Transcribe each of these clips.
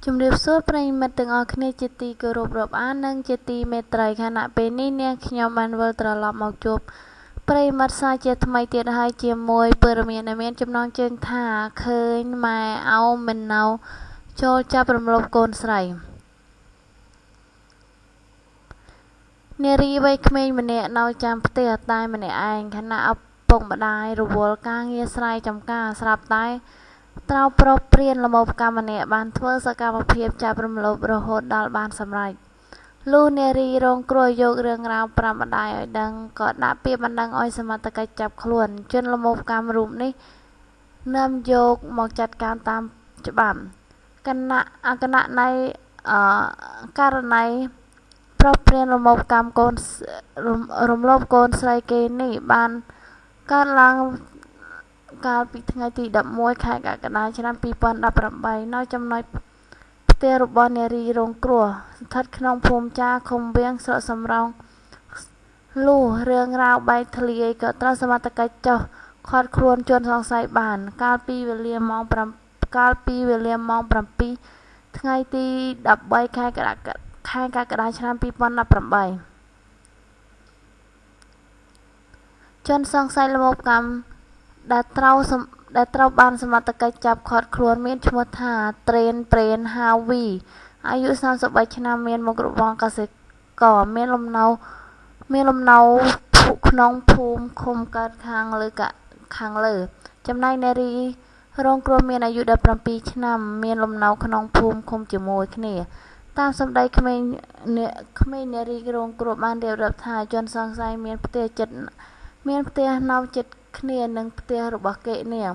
ជំរាបសួរប្រិយមិត្តទាំងអស់គ្នាជាទីគោរពរាប់អាននិងជាទីមេត្រីខណៈពេលនេះនាងខ្ញុំបានវិលត្រឡប់មកជួបប្រិយមិត្តសាជាថ្មីទៀតហើយជាមួយព័ត៌មានដែលមានចំណងជើងថាឃើញម៉ែអោមិនណៅចូលចាប់រំលោភកូនស្រីនារីវ័យក្មេងម្នាក់នៅចាំផ្ទះតែម្នាក់ឯងខណៈឪពុកម្ដាយរវល់ការងារស្រែចម្ការស្រាប់តែត្រូវប្រុសព្រានល្មមកម្មម្នាក់បានធ្វើសកម្មភាពចាប់រំលោភរហូតដល់បានសម្រេចលុះនារីរងគ្រោះយករឿងរ៉ាវប្រាប់ម្ដាយឲ្យដឹងក៏ដាក់ពាក្យបណ្ដឹងឲ្យសមត្ថកិច្ចចាប់ខ្លួនជនល្មមកម្មរូបនេះនាំយកមកចាត់ការតាមច្បាប់គណៈនៃករណីប្រុសព្រានរំលោភកម្មកូនរំលោភកូនស្រីគេនេះបានកើតឡើងកាលពីថ្ងៃទី11ខែកក្កដាឆ្នាំ2018នៅចំណុចផ្ទះរបស់នារីរងគ្រោះស្ថិតក្នុងភូមិចាឃុំវាងស្រុកសំរោងលុះរឿងរ៉ាវបែកធ្លាយក៏ត្រូវសមត្ថកិច្ចចុះឃាត់ខ្លួនជនសង្ស័យបានកាលពីវេលាម៉ោង7ថ្ងៃទី13ខែកក្កដាឆ្នាំ2018ជនសង្ស័យល្មមកម្មដែលត្រូវបានសមត្ថកិច្ចចាប់ឃាត់ខ្លួនមានឈ្មោះថាត្រេនប្រេនហាវីអាយុ33ឆ្នាំមានមុខរបរកសិករមានលំនៅក្នុងភូមិឃុំកើតខាងលើចំណែកនារីរងគ្រោះមានអាយុ17ឆ្នាំមានលំនៅក្នុងភូមិឃុំជាមួយគ្នាតាមសម្ដីក្មេងនារីរងគ្រោះបានរៀបរាប់ថាជនសង្ស័យមានផ្ទះនៅជិតគ្នានឹងផ្ទះរបស់គេនាង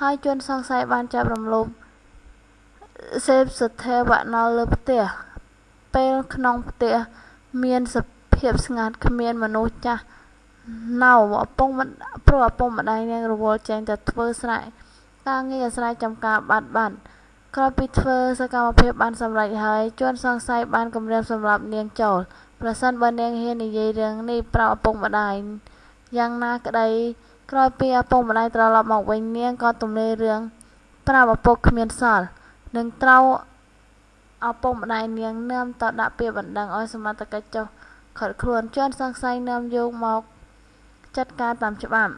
ហើយជនសង្ស័យបានចាប់រំលោភសេពសថេវៈនៅលើផ្ទះពេលក្នុងផ្ទះមានសភាពស្ងាត់គ្មានមនុស្សចាស់នៅព្រោះឪពុកម្ដាយនាងរវល់ចេញទៅធ្វើការងារស្រែចម្ការបាត់ក្រោយពីធ្វើសកម្មភាពបានសម្រេចហើយជនសង្ស័យបានគំរាមសម្លាប់នាងចោលប្រសិនបើនាងហ៊ាននិយាយរឿងនេះប្រាប់ឪពុកម្ដាយយ៉ាងណាក្ដីក្រោយពីឪពុកម្ដាយត្រឡប់មកវិញនាងក៏ទំនេររឿងប្រាប់ឪពុកគ្មានសល់នឹងត្រូវឪពុកម្ដាយនាងនាំទៅដាក់ពាក្យបណ្ដឹងឲ្យសមត្ថកិច្ចចុះឃាត់ខ្លួនជនសង្ស័យនាំយកមកចាត់ការតាមច្បាប់